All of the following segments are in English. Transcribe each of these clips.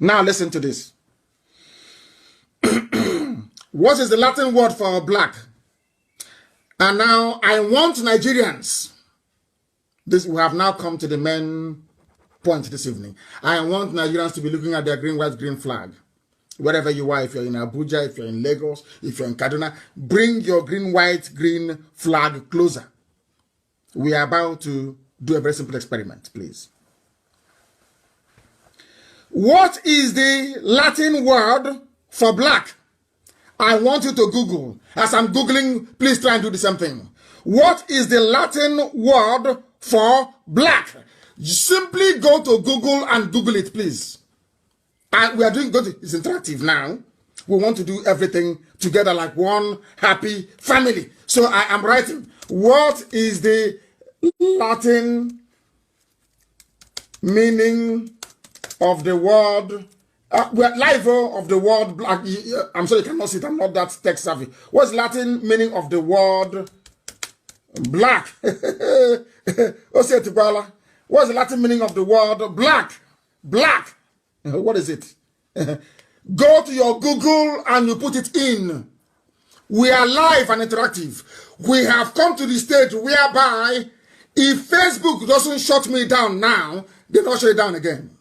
Now listen to this. What is the Latin word for black? And now I want Nigerians. We have now come to the main point this evening. I want Nigerians to be looking at their green, white, green flag. Wherever you are, if you're in Abuja, if you're in Lagos, if you're in Kaduna, bring your green, white, green flag closer. We are about to do a very simple experiment, please. What is the Latin word for black? I want you to Google. As I'm Googling, please try and do the same thing. What is the Latin word for black? Simply go to Google and Google it, please. We are doing good. It's interactive now. We want to do everything together like one happy family. So I am writing. What is the Latin meaning of the word? We're live of the word black. I'm sorry, you cannot see it. I'm not that tech savvy. What's Latin meaning of the word black? What's the Latin meaning of the word black? Black. What is it? Go to your Google and you put it in. We are live and interactive. We have come to the stage whereby if Facebook doesn't shut me down now, they don't shut it down again.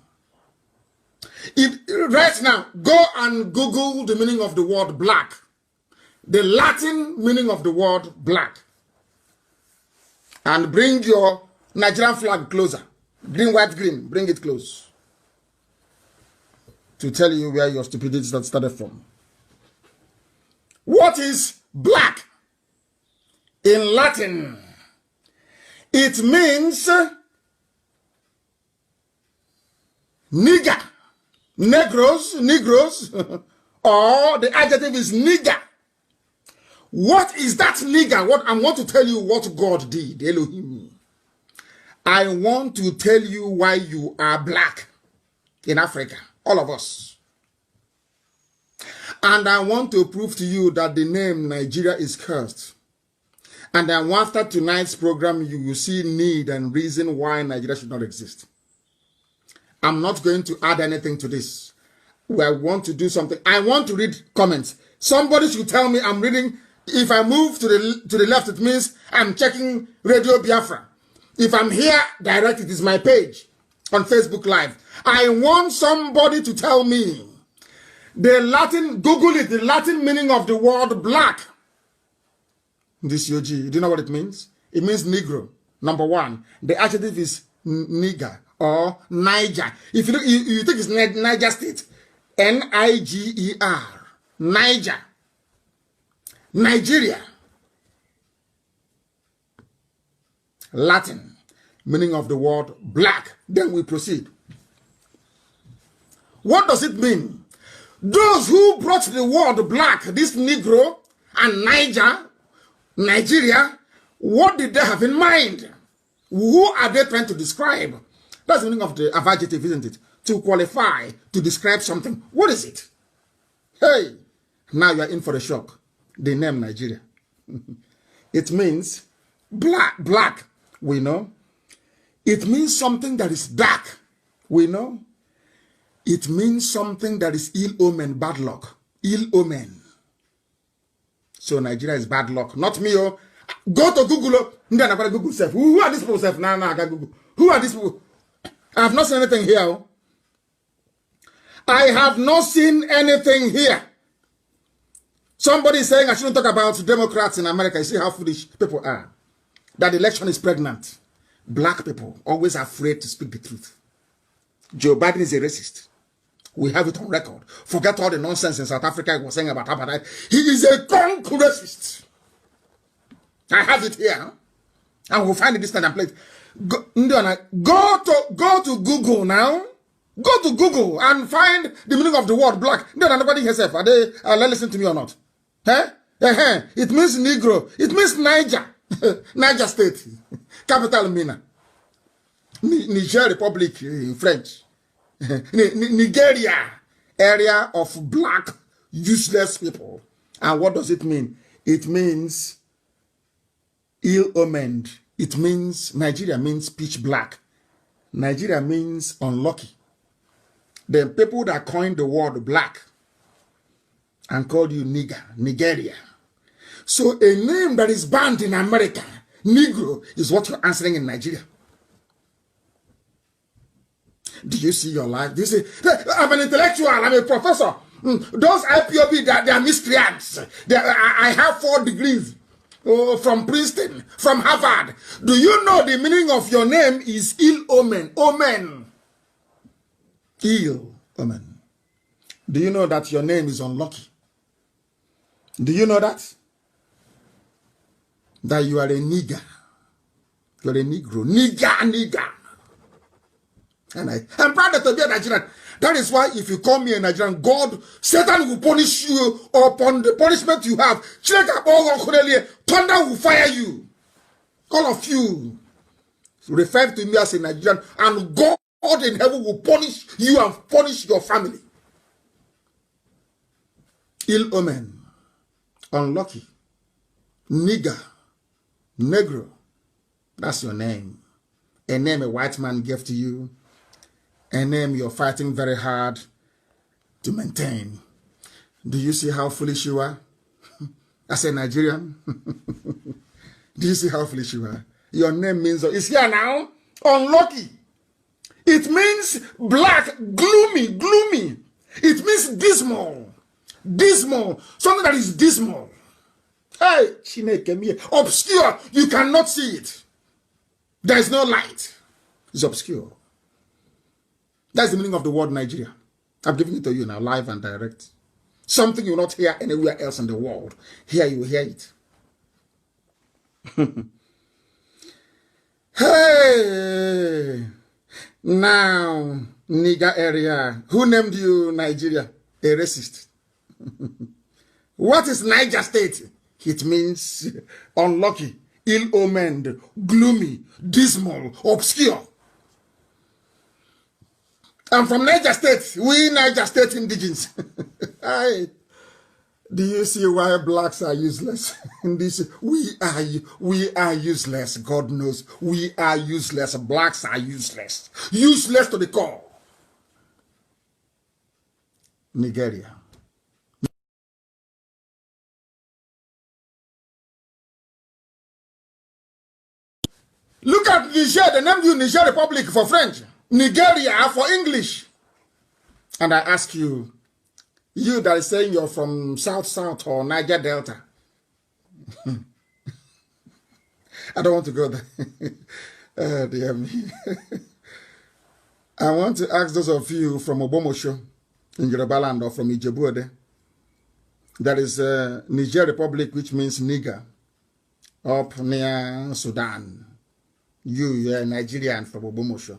Right now, go and Google the meaning of the word black. The Latin meaning of the word black. And bring your Nigerian flag closer. Green, white, green. Bring it close. To tell you where your stupidity started from. What is black? In Latin, it means nigger, negros, or the adjective is nigger. What is that nigger? What I want to tell you what God did, Elohim. I want to tell you why you are black in Africa. All of us. And I want to prove to you that the name Nigeria is cursed. And then after tonight's program, you will see need and reason why Nigeria should not exist. I'm not going to add anything to this. I want to do something. I want to read comments. Somebody should tell me I'm reading. If I move to the left, it means I'm checking Radio Biafra. If I'm here, direct, it is my page on Facebook Live. I want somebody to tell me the Latin, Google it, the Latin meaning of the word black. This UG, do you know what it means? It means Negro, number one. The adjective is nigger or Niger. If you look, you think it's Niger State, Niger, Niger, Nigeria. Latin meaning of the word black. Then we proceed. What does it mean? Those who brought the word black, this Negro and Nigeria, what did they have in mind? Who are they trying to describe? That's the meaning of the adjective, isn't it? To qualify, to describe something. What is it? Hey, now you are in for a shock. The name Nigeria. It means black, we know. It means something that is dark, we know. It means something that is ill omen, bad luck. Ill omen. So Nigeria is bad luck. Not me. Oh. Go to Google. Google self. Who are these people? Self? Nah, I got Google. Who are these people? I have not seen anything here. Oh. I have not seen anything here. Somebody is saying I shouldn't talk about Democrats in America. You see how foolish people are. That the election is pregnant. Black people always afraid to speak the truth. Joe Biden is a racist. We have it on record. Forget all the nonsense in South Africa was saying about apartheid. He is a conquer racist. I have it here. And we'll find it this time and play it. Go to Google now. Go to Google and find the meaning of the word black. Then nobody herself. Are they listen to me or not? Huh? It means Negro. It means Niger. Niger State. Capital Mina. Niger Republic in French. Nigeria, area of black, useless people. And what does it mean? It means ill-omened. It means, Nigeria means pitch black. Nigeria means unlucky. the people that coined the word black and called you nigger, Nigeria. So a name that is banned in America, Negro, is what you're answering in Nigeria. Do you see your life? Do you see? I'm an intellectual. I'm a professor. Those IPOB, they are miscreants. I have 4 degrees from Princeton, from Harvard. Do you know the meaning of your name is ill omen? Omen. Ill omen. Do you know that your name is unlucky? Do you know that? That you are a nigger. You're a Negro. Nigger. And I'm proud to be a Nigerian. That is why if you call me a Nigerian, God, Satan will punish you upon the punishment you have. Thunder will fire you. All of you refer to me as a Nigerian, and God in heaven will punish you and punish your family. Ill omen, unlucky, nigger, negro. That's your name. A name a white man gave to you. A name you're fighting very hard to maintain. Do you see how foolish you are? As a Nigerian? Do you see how foolish you are? Your name means, it's here now, unlucky. It means black, gloomy. It means dismal. Something that is dismal. Hey, obscure, you cannot see it. There is no light. It's obscure. That's the meaning of the word Nigeria. I'm giving it to you now, live and direct. Something you will not hear anywhere else in the world. Here you will hear it. Hey! Now, nigger area. Who named you Nigeria? A racist. What is Niger State? It means unlucky, ill-omened, gloomy, dismal, obscure. I'm from Niger State. We Niger State indigens. Do you see why blacks are useless? We are useless. God knows we are useless. Blacks are useless. Useless to the core. Nigeria. Look at Niger. They named you Niger Republic for French. Nigeria for English. And I ask you, you that is saying you're from South or Niger Delta. I don't want to go there. Oh, dear me. I want to ask those of you from Obomosho in Yoruba land or from Ijebu-Ode. That is Niger Republic, which means nigger, up near Sudan. You're Nigerian from Obomosho.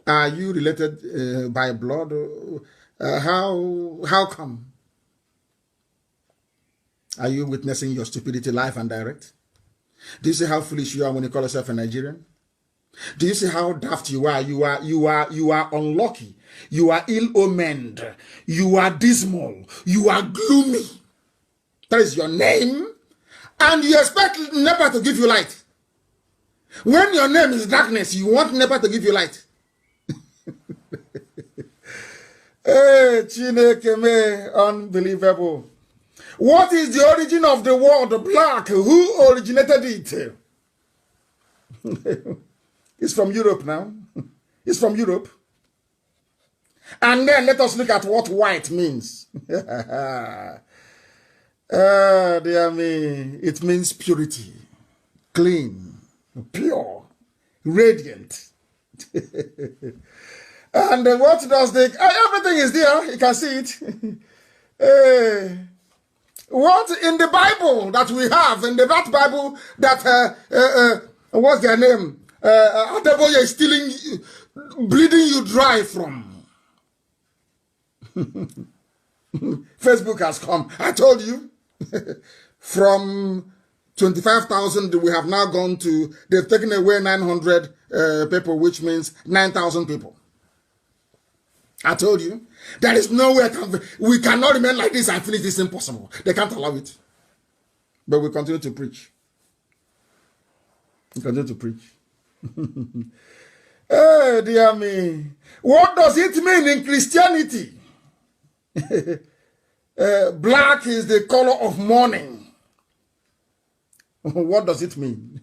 Are you related by blood? How come? Are you witnessing your stupidity live and direct? Do you see how foolish you are when you call yourself a Nigerian? Do you see how daft you are? You are unlucky. You are ill-omened. You are dismal. You are gloomy. That is your name. And you expect NEPA to give you light. When your name is darkness, you want NEPA to give you light. Hey, Chineke me, unbelievable. What is the origin of the word black? Who originated it? It's from Europe now. It's from Europe. And then let us look at what white means. Dear me, it means purity, clean, pure, radiant. And what does the... everything is there. You can see it. What in the Bible that we have, in that Bible that... what's their name? Adeboye is stealing, bleeding you dry from. Facebook has come. I told you. From 25,000, we have now gone to... They've taken away 900 people, which means 9,000 people. I told you, there is no way we cannot remain like this and finish this. Impossible. They can't allow it. But we continue to preach. We continue to preach. Oh, dear me. What does it mean in Christianity? Black is the color of mourning. What does it mean?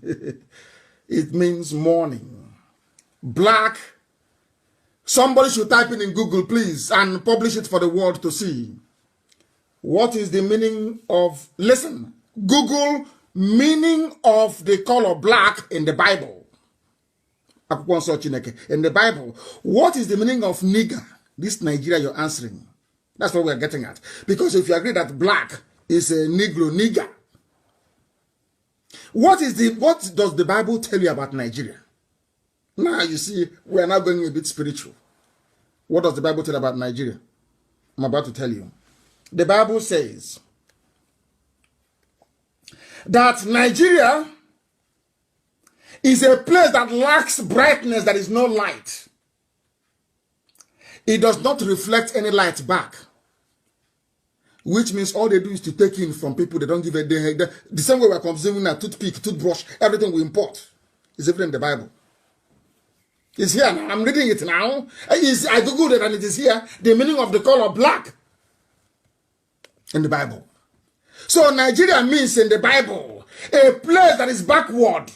It means mourning. Black. Somebody should type it in Google, please, and publish it for the world to see. What is the meaning of, listen, Google meaning of the color black in the Bible. In the Bible, what is the meaning of nigger? This Nigeria you're answering. That's what we're getting at. Because if you agree that black is a Negro, nigger, what does the Bible tell you about Nigeria? Now you see, we are now going a bit spiritual. What does the Bible tell about Nigeria? I'm about to tell you. The Bible says that Nigeria is a place that lacks brightness, that is no light. It does not reflect any light back. Which means all they do is to take in from people. They don't give a the same way we're consuming a toothpick, toothbrush, everything we import is even in the Bible. It's here now. I'm reading it now. I googled it and it is here. The meaning of the color black in the Bible. So Nigeria means in the Bible a place that is backward.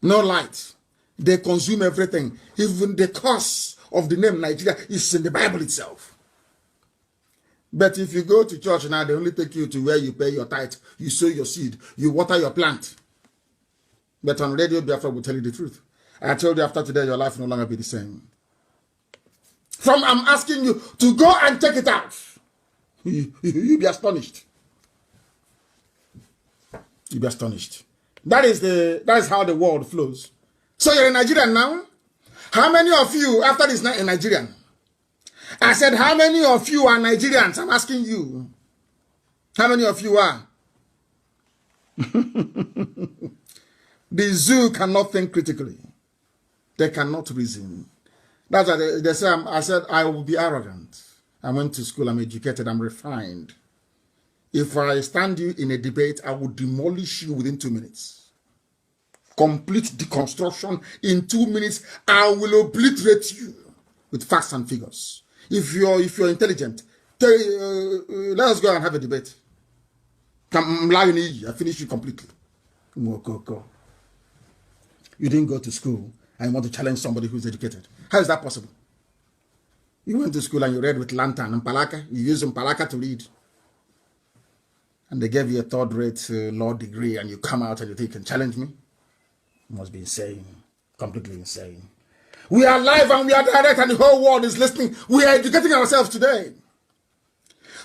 No light. They consume everything. Even the cause of the name Nigeria is in the Bible itself. But if you go to church now, they only take you to where you pay your tithe, you sow your seed, you water your plant. But on Radio Biafra will tell you the truth. I told you after today, your life will no longer be the same. I'm asking you to go and check it out. You'll be astonished. You'll be astonished. That is how the world flows. So you're a Nigerian now? How many of you, after this night, are Nigerian? I said, how many of you are Nigerians? I'm asking you. How many of you are? The zoo cannot think critically. They cannot reason. That's why they say, I said, I will be arrogant. I went to school, I'm educated, I'm refined. If I stand you in a debate, I will demolish you within 2 minutes. Complete deconstruction in 2 minutes. I will obliterate you with facts and figures. If you're intelligent, let us go and have a debate. I'm lying you. I finish you completely. Go. You didn't go to school and you want to challenge somebody who's educated. How is that possible? You went to school and you read with lantern and palaka. You used palaka to read. And they gave you a third-rate law degree and you come out and you think you can challenge me? You must be insane. Completely insane. We are live and we are direct and the whole world is listening. We are educating ourselves today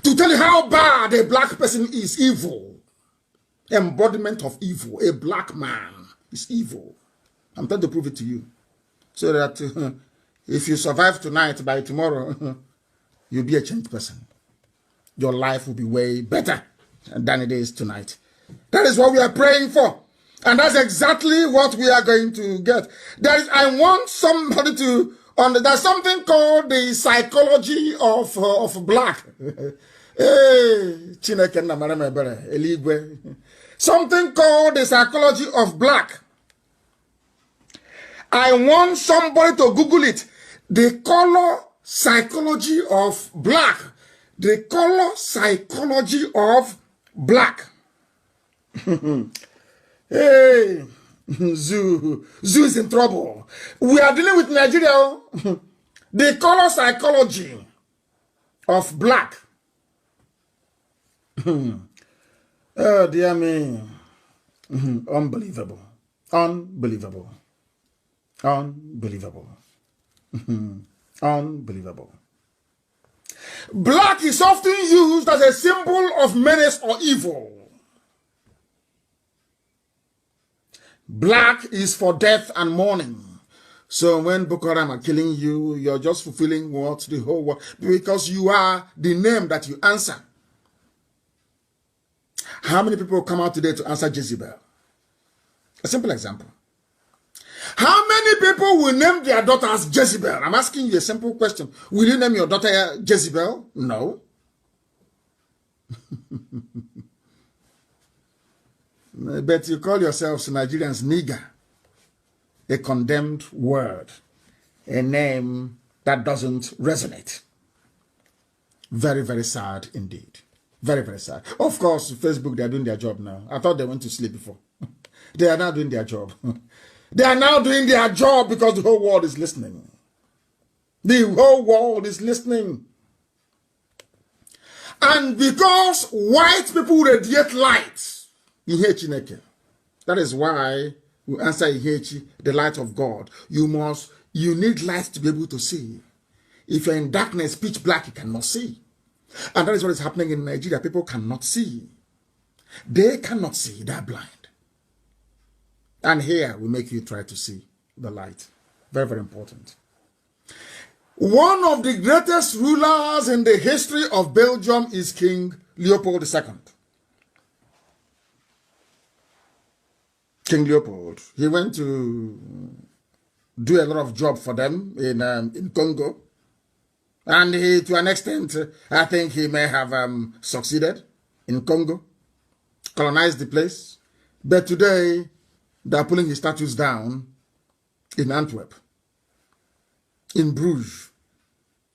to tell you how bad a black person is. Evil. Embodiment of evil. A black man is evil. I'm trying to prove it to you. So that if you survive tonight, by tomorrow, you'll be a changed person. Your life will be way better than it is tonight. That is what we are praying for. And that's exactly what we are going to get. I want somebody to there's something called the psychology of black. Something called the psychology of black. I want somebody to Google it. The color psychology of black. The color psychology of black. Hey, Zoo is in trouble. We are dealing with Nigeria. The color psychology of black. Oh, dear me. Unbelievable. Unbelievable. Unbelievable. Unbelievable. Black is often used as a symbol of menace or evil. Black is for death and mourning. So when Boko Haram are killing you, you're just fulfilling what the whole world, because you are the name that you answer. How many people come out today to answer Jezebel? A simple example. How many people will name their daughter as Jezebel? I'm asking you a simple question. Will you name your daughter Jezebel? No. But you call yourselves Nigerians nigger. a condemned word, a name that doesn't resonate. Very, very sad indeed. Very, very sad. Of course, Facebook, they are doing their job now. I thought they went to sleep before. They are now doing their job. They are now doing their job because the whole world is listening. The whole world is listening. And because white people radiate light, that is why we answer the light of God. You need light to be able to see. If you're in darkness, pitch black, you cannot see. And that is what is happening in Nigeria. People cannot see. They cannot see. They're blind. And here we make you try to see the light. Very, very important. One of the greatest rulers in the history of Belgium is King Leopold II. King Leopold. He went to do a lot of job for them in Congo. And he, to an extent, I think he may have succeeded in Congo, colonized the place. But today, they're pulling his statues down in Antwerp, in Bruges.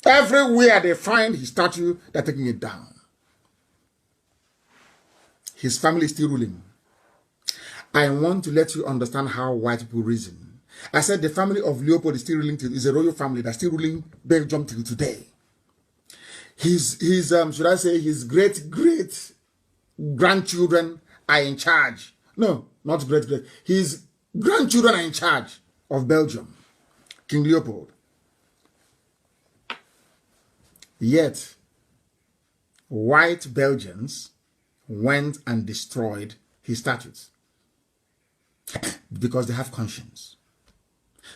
Everywhere they find his statue, they're taking it down. His family is still ruling. I want to let you understand how white people reason. I said the family of Leopold is still ruling, is a royal family that's still ruling Belgium till today. Should I say, his great-great-grandchildren are in charge. No, not great-great. His grandchildren are in charge of Belgium. King Leopold. Yet, white Belgians went and destroyed his statues because they have conscience.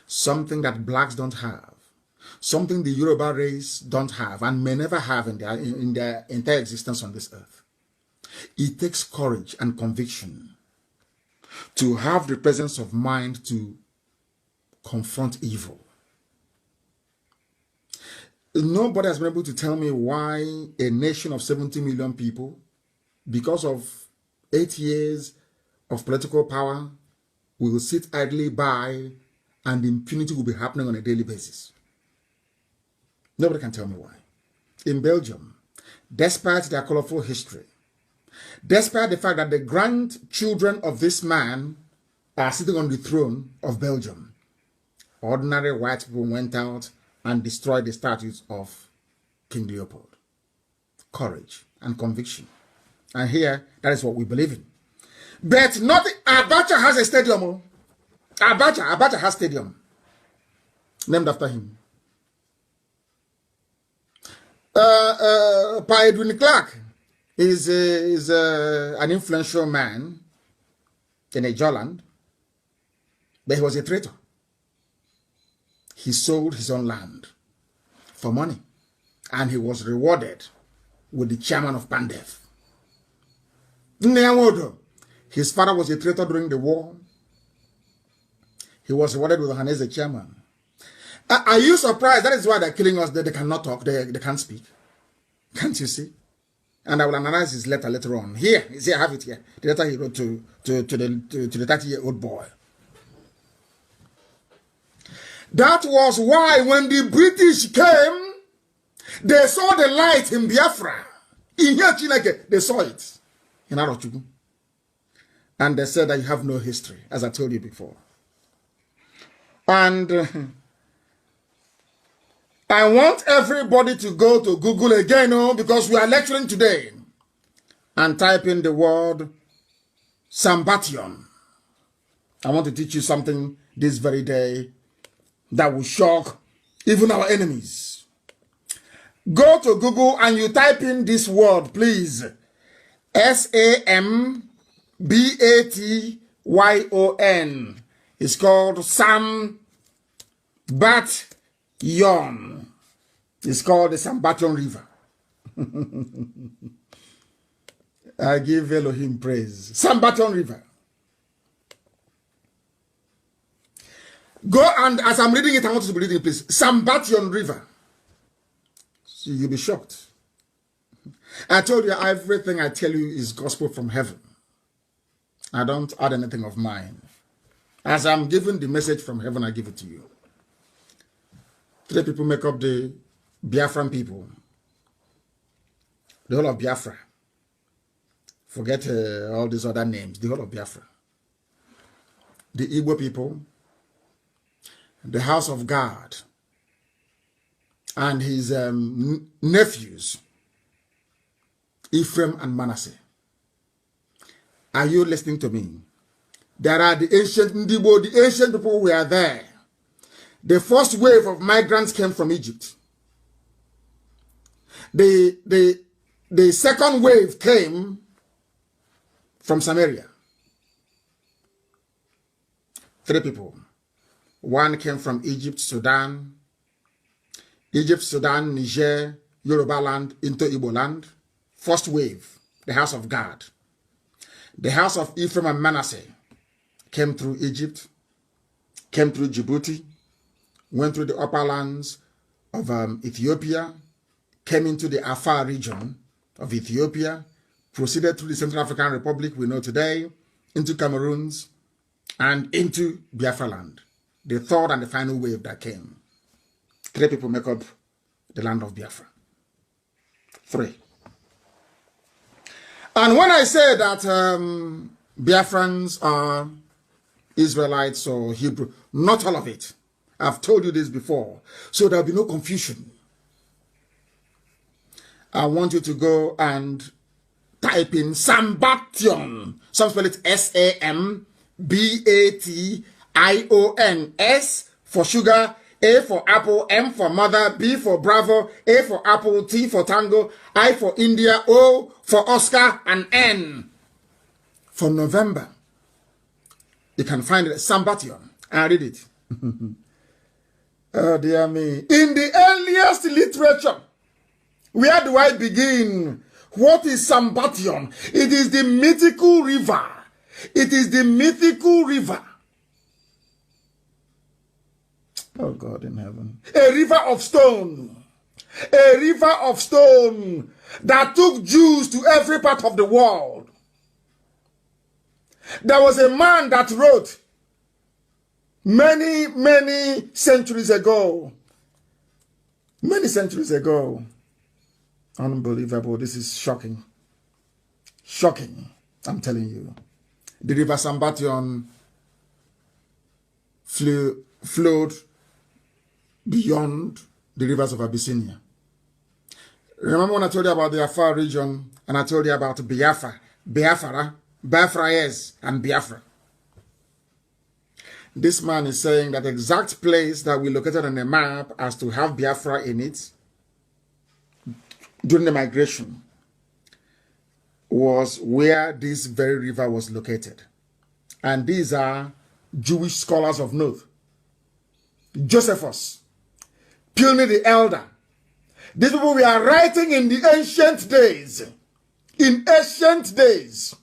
Something that blacks don't have. Something the Yoruba race don't have and may never have in their entire existence on this earth. It takes courage and conviction to have the presence of mind to confront evil. Nobody has been able to tell me why a nation of 70 million people, because of 8 years of political power, will sit idly by and impunity will be happening on a daily basis. Nobody can tell me why. In Belgium, despite their colorful history, despite the fact that the grandchildren of this man are sitting on the throne of Belgium, ordinary white people went out and destroyed the statues of King Leopold. Courage and conviction. And here, that is what we believe in. But nothing. Abacha has a stadium. Abacha has a stadium named after him. Pa Edwin Clark is an influential man in Ijoland, but he was a traitor. He sold his own land for money, and he was rewarded with the chairman of Pandef. His father was a traitor during the war. He was rewarded with Hanese chairman. Are you surprised? That is why they're killing us. They cannot talk. They can't speak. Can't you see? And I will analyze his letter later on. Here, you see, I have it here. The letter he wrote to the 30-year-old boy. That was why when the British came, they saw the light in Biafra. In here, Chineke, they saw it in Arochukwu. And they said that you have no history, as I told you before. And I want everybody to go to Google again, because we are lecturing today, and type in the word Sambation. I want to teach you something this very day that will shock even our enemies. Go to Google and you type in this word, please. Sambation. It's called Sambation. It's called the Sambation River. I give Elohim praise. Sambation River. Go, and as I'm reading it, I want you to be reading it, please. Sambation River. So you'll be shocked. I told you everything I tell you is gospel from heaven. I don't add anything of mine. As I'm giving the message from heaven, I give it to you. 3 people make up the Biafran people. The whole of Biafra. Forget all these other names. The whole of Biafra. The Igbo people. The house of God. And his nephews. Ephraim and Manasseh. Are you listening to me? There are the ancient Ndibo, the ancient people who were there. The first wave of migrants came from Egypt. The second wave came from Samaria. 3 people. One came from Egypt, Sudan, Niger, Yoruba land into Igbo land. First wave, the house of God. The house of Ephraim and Manasseh came through Egypt, came through Djibouti, went through the upper lands of Ethiopia, came into the Afar region of Ethiopia, proceeded through the Central African Republic we know today, into Cameroons, and into Biafra land. The third and the final wave that came. 3 people make up the land of Biafra. 3. And when I say that Biafrans are Israelites or Hebrew, not all of it. I've told you this before, so there'll be no confusion. I want you to go and type in Sambation. Some spell it Sambation. S for sugar, A for apple, M for mother, B for Bravo, A for apple, T for tango, I for India, O for Oscar, and N for November. You can find it, Sambation, and read it. Oh dear me. In the earliest literature, where do I begin? What is Sambation? It is the mythical river. It is the mythical river. Oh God in heaven. A river of stone. A river of stone that took Jews to every part of the world. There was a man that wrote many centuries ago. Many centuries ago. Unbelievable. This is shocking. Shocking. I'm telling you. The river Sambation flowed beyond the rivers of Abyssinia. Remember when I told you about the Afar region and I told you about Biafra, yes, and Biafra. This man is saying that the exact place that we located on the map as to have Biafra in it during the migration was where this very river was located. And these are Jewish scholars of note. Josephus, Pliny the Elder. These people we are writing in the ancient days. In ancient days.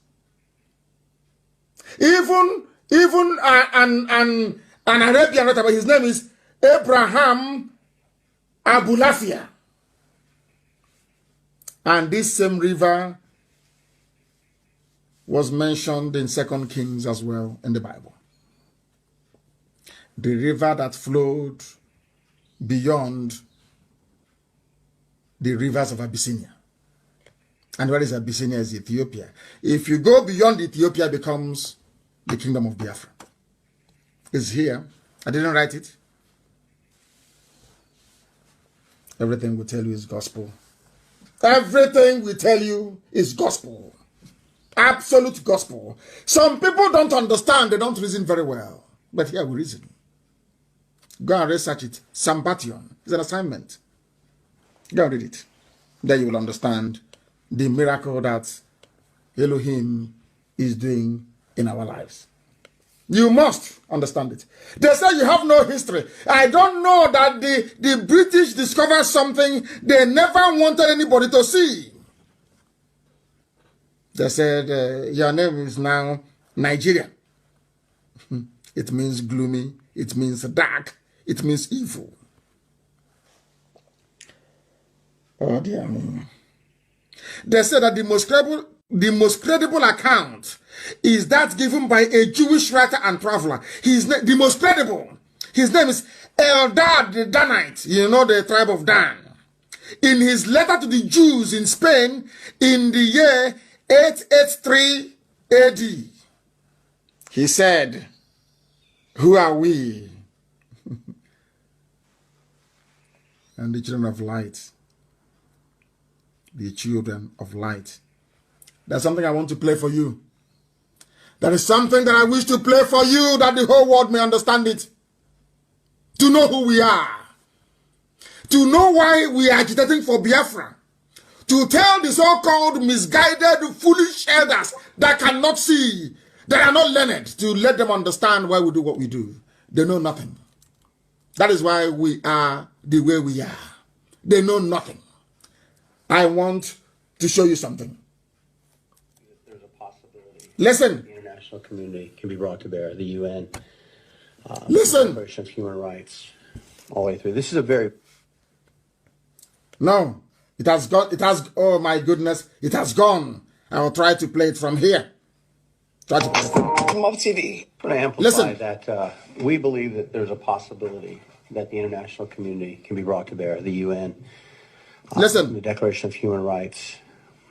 Even an Arabian writer, but his name is Abraham Abulafia. And this same river was mentioned in 2 Kings as well in the Bible. The river that flowed beyond the rivers of Abyssinia. And where is Abyssinia? Is Ethiopia. If you go beyond Ethiopia, it becomes the kingdom of Biafra. It's here. I didn't write it. Everything we tell you is gospel. Everything we tell you is gospel. Absolute gospel. Some people don't understand. They don't reason very well. But here we reason. Go and research it. Sambation is an assignment. Go and read it. Then you will understand the miracle that Elohim is doing in our lives. You must understand it. They say you have no history. I don't know that the British discovered something they never wanted anybody to see. They said, your name is now Nigeria. It means gloomy. It means dark. It means evil. Oh dear me. They said that the most credible account is that given by a Jewish writer and traveler. The most credible. His name is Eldad the Danite, you know, the tribe of Dan. In his letter to the Jews in Spain in the year 883 AD, he said, who are we? And the children of light. The children of light. That's something I want to play for you. That is something that I wish to play for you, that the whole world may understand it. To know who we are. To know why we are agitating for Biafra. To tell the so-called misguided, foolish elders that cannot see, that are not learned, to let them understand why we do what we do. They know nothing. That is why we are the way we are. They know nothing. I want to show you something. There's a possibility. Listen. The international community can be brought to bear. The UN. Listen. The Declaration of Human Rights. All the way through. This is a very... No. It has got, oh my goodness, it has gone. I will try to play it from here. Try to play it from Mob TV. I want to amplify that we believe that there's a possibility that the international community can be brought to bear. The UN. The Declaration of Human Rights.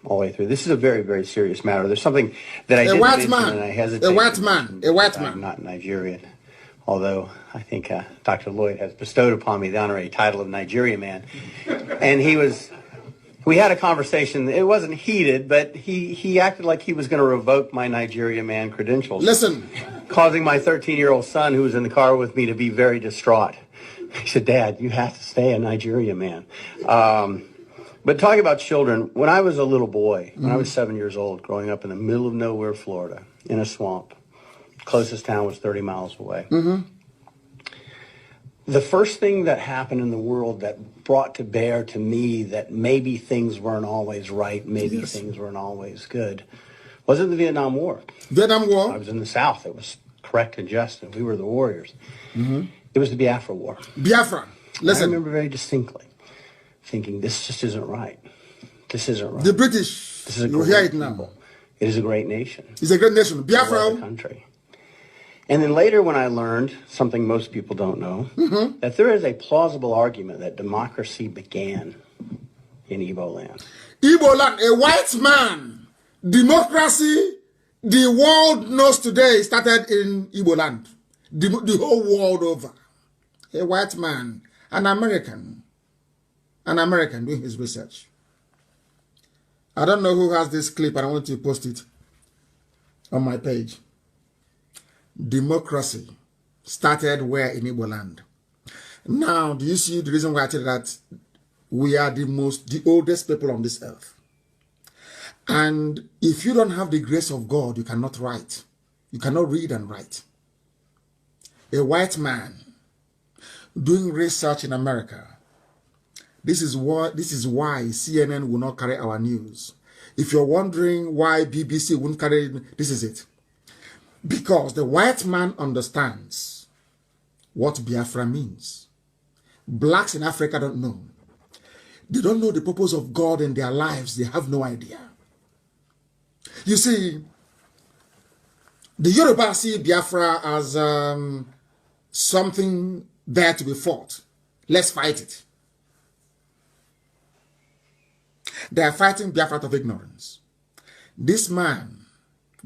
All the way through. This is a very, very serious matter. There's something that I didn't mention and I hesitate. A white man. I'm not Nigerian. Although I think Dr. Lloyd has bestowed upon me the honorary title of Nigeria man. And we had a conversation. It wasn't heated, but he acted like he was going to revoke my Nigeria man credentials. Listen. Causing my 13-year-old son, who was in the car with me, to be very distraught. He said, Dad, you have to stay a Nigeria man. But talking about children, when I was a little boy, when I was 7 years old, growing up in the middle of nowhere, Florida, in a swamp, closest town was 30 miles away. The first thing that happened in the world that brought to bear to me that maybe things weren't always right, maybe things weren't always good, wasn't the Vietnam War. Vietnam War? I was in the South. It was correct and just, and we were the warriors. It was the Biafra War. Biafra. Listen. I remember very distinctly thinking, this just isn't right. This isn't right. The British, this is a you hear it now. People. It is a great nation. It's a great nation. Biafra. Country. And then later when I learned, something most people don't know, that there is a plausible argument that democracy began in Igbo land. Igbo land, a white man. Democracy, the world knows today, started in Igbo land. The whole world over. A white man, an American doing his research. I don't know who has this clip, and I want to post it on my page. Democracy started where in Igbo land? Now, do you see the reason why I tell you that we are the oldest people on this earth? And if you don't have the grace of God, you cannot write. You cannot read and write. A white man doing research in America. This is why CNN will not carry our news. If you're wondering why BBC won't carry it, this is it. Because the white man understands what Biafra means. Blacks in Africa don't know. They don't know the purpose of God in their lives. They have no idea. You see, the Yoruba see Biafra as something there to be fought. Let's fight it. They are fighting Biafra out of ignorance. This man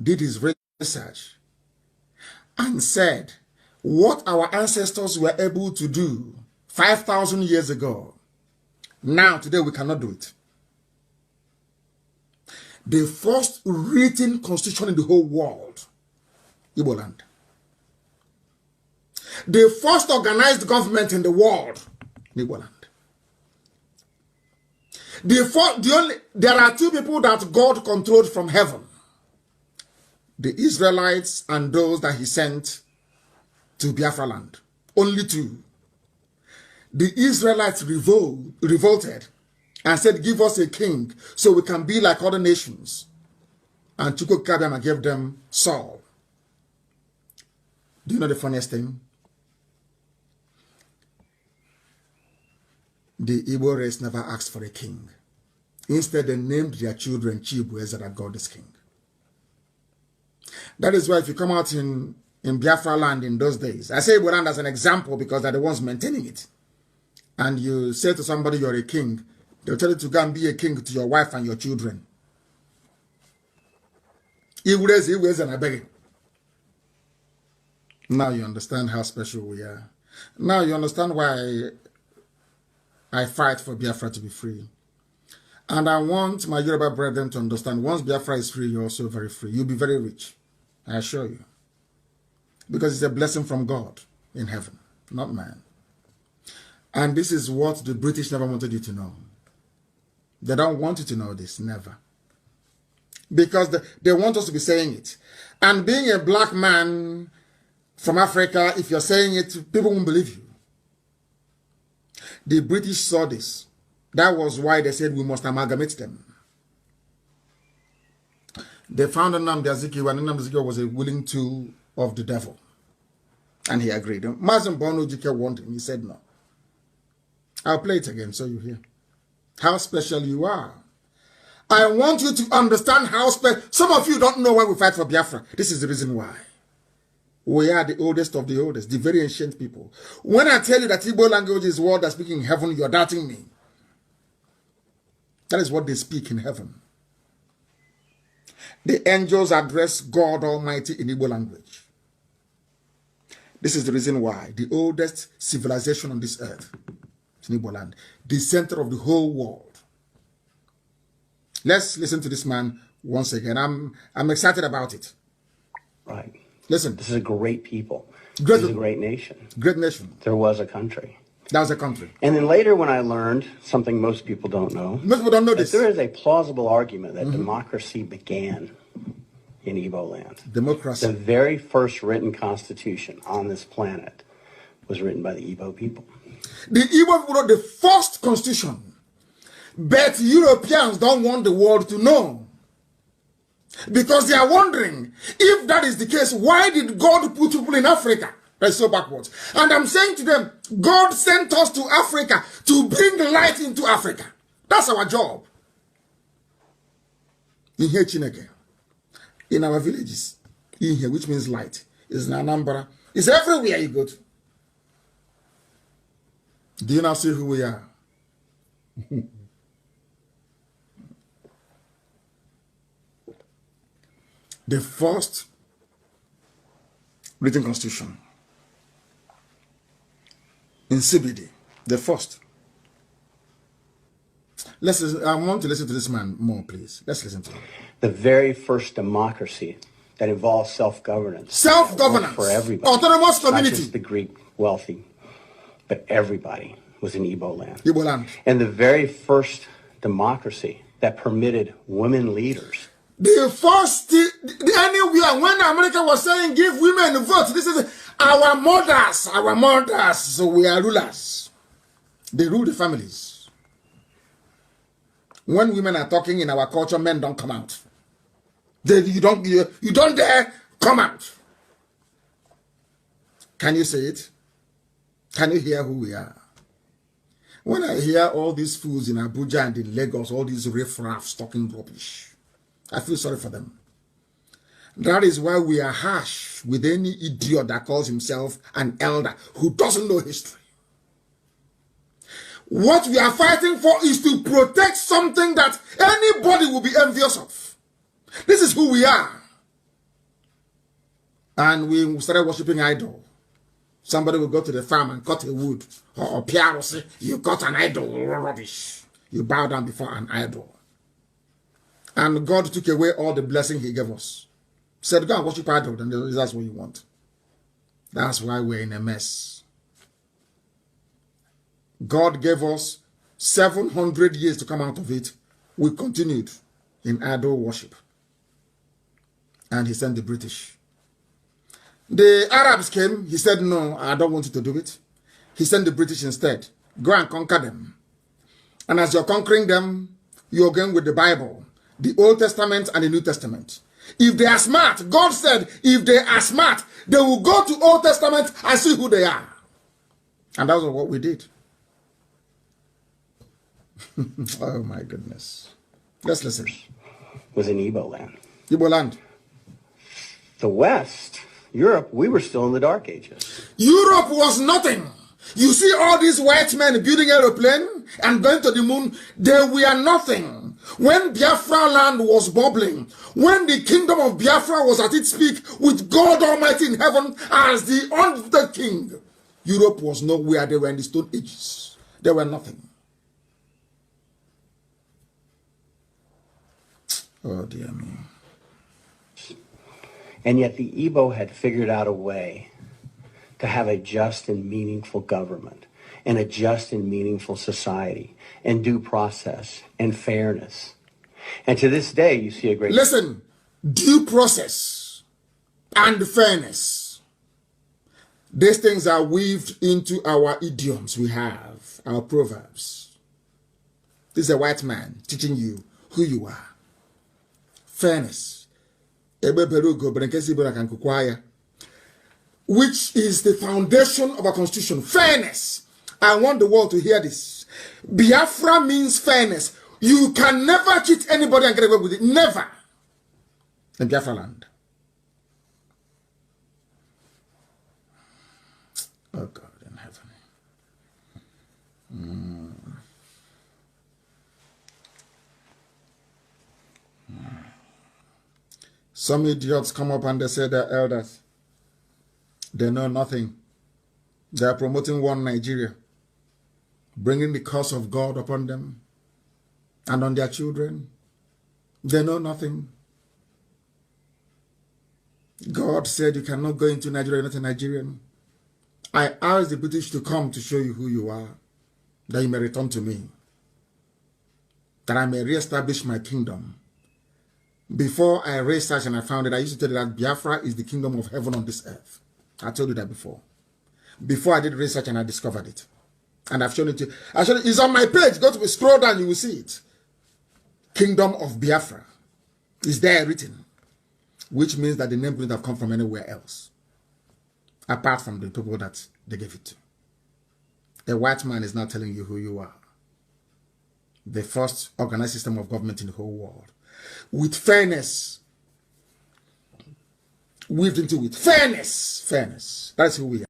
did his research and said what our ancestors were able to do 5,000 years ago. Now, today, we cannot do it. The first written constitution in the whole world, Igbo land. The first organized government in the world, Igbo land. There are two people that God controlled from heaven. The Israelites and those that he sent to Biafra land. Only two. The Israelites revolted and said, give us a king so we can be like other nations. And Chukwukabiyama gave them Saul. Do you know the funniest thing? The Igbo race never asked for a king. Instead, they named their children Chibueze, that God is king. That is why if you come out in Biafra land in those days, I say Igbo land as an example because they're the ones maintaining it. And you say to somebody you're a king, they'll tell you to go and be a king to your wife and your children. He wears, and I beg it. Now you understand how special we are. Now you understand why I fight for Biafra to be free. And I want my Yoruba brethren to understand, once Biafra is free, you're also very free. You'll be very rich, I assure you. Because it's a blessing from God in heaven, not man. And this is what the British never wanted you to know. They don't want you to know this, never. Because they want us to be saying it. And being a black man from Africa, if you're saying it, people won't believe you. The British saw this. That was why they said we must amalgamate them. They found Nnamdi Azikiwe, and Nnamdi Azikiwe was a willing tool of the devil. And he agreed. Mazen Bono Jike wanted him. He said no. I'll play it again so you hear how special you are. I want you to understand how special. Some of you don't know why we fight for Biafra. This is the reason why. We are the oldest of the oldest, the very ancient people. When I tell you that Igbo language is what they speak in heaven, you're doubting me. That is what they speak in heaven. The angels address God Almighty in Igbo language. This is the reason why the oldest civilization on this earth is in Igbo land, the center of the whole world. Let's listen to this man once again. I'm excited about it. Right. Listen. This is a great people. This is a great nation. Great nation. There was a country. That was a country. And then later when I learned something most people don't know. Most people don't know this. There is a plausible argument that democracy began in Igbo land. Democracy. The very first written constitution on this planet was written by the Igbo people. The Igbo people wrote the first constitution. But Europeans don't want the world to know. Because they are wondering, if that is the case, why did God put people in Africa? That's so backwards. And I'm saying to them, God sent us to Africa to bring light into Africa. That's our job. In here, Chineke. In our villages. In here, which means light. It's in Anambra. It's everywhere you go to. Do you now see who we are? The first written constitution in CBD, the first. I want to listen to this man more, please. Let's listen to him. The very first democracy that involves self-governance. Self-governance. For everybody. Autonomous community. Not just the Greek wealthy, but everybody was in Igbo land. Igbo land. And the very first democracy that permitted women leaders. The first, anywhere, when America was saying give women a vote, this is our mothers, so we are rulers. They rule the families. When women are talking in our culture, men don't come out. You don't dare come out. Can you say it? Can you hear who we are? When I hear all these fools in Abuja and in Lagos, all these riffraffs talking rubbish, I feel sorry for them. That is why we are harsh with any idiot that calls himself an elder who doesn't know history. What we are fighting for is to protect something that anybody will be envious of. This is who we are. And we started worshiping idol. Somebody will go to the farm and cut a wood. Or Pierre will say, you got an idol, rubbish. You bow down before an idol. And God took away all the blessing he gave us. Said, go and worship idol, and that's what you want. That's why we're in a mess. God gave us 700 years to come out of it. We continued in idol worship. And he sent the British. The Arabs came. He said, no, I don't want you to do it. He sent the British instead. Go and conquer them. And as you're conquering them, you're going with the Bible. The Old Testament and the New Testament. If they are smart, God said, if they are smart, they will go to Old Testament and see who they are. And that's what we did. Oh my goodness. Let's listen. Was in Igbo land. Igbo land. The West, Europe, we were still in the Dark Ages. Europe was nothing. You see all these white men building aeroplane and going to the moon, they were nothing. When Biafra land was bubbling, when the kingdom of Biafra was at its peak with God Almighty in heaven as the king, Europe was nowhere. They were in the Stone Ages. They were nothing. Oh dear me. And yet the Igbo had figured out a way to have a just and meaningful government and a just and meaningful society and due process and fairness. And to this day, you see a great... Listen, due process and fairness. These things are weaved into our idioms we have, our proverbs. This is a white man teaching you who you are. Fairness. Which is the foundation of our constitution. Fairness. I want the world to hear this. Biafra means fairness. You can never cheat anybody and get away with it. Never. In Biafra land. Oh God in heaven. Some idiots come up and they say they're elders. They know nothing. They are promoting one Nigeria, bringing the curse of God upon them and on their children. They know nothing. God said you cannot go into Nigeria, you're not a Nigerian. I asked the British to come to show you who you are, that you may return to me, that I may reestablish my kingdom. Before I researched and I found it, I used to tell you that Biafra is the kingdom of heaven on this earth. I told you that before. Before I did research and I discovered it. And I've shown it to you. It's on my page. Go to scroll down, you will see it. Kingdom of Biafra is there written. Which means that the name couldn't have come from anywhere else. Apart from the people that they gave it to. A white man is not telling you who you are. The first organized system of government in the whole world. With fairness. Weaved into it. Fairness. Fairness. That's who we are.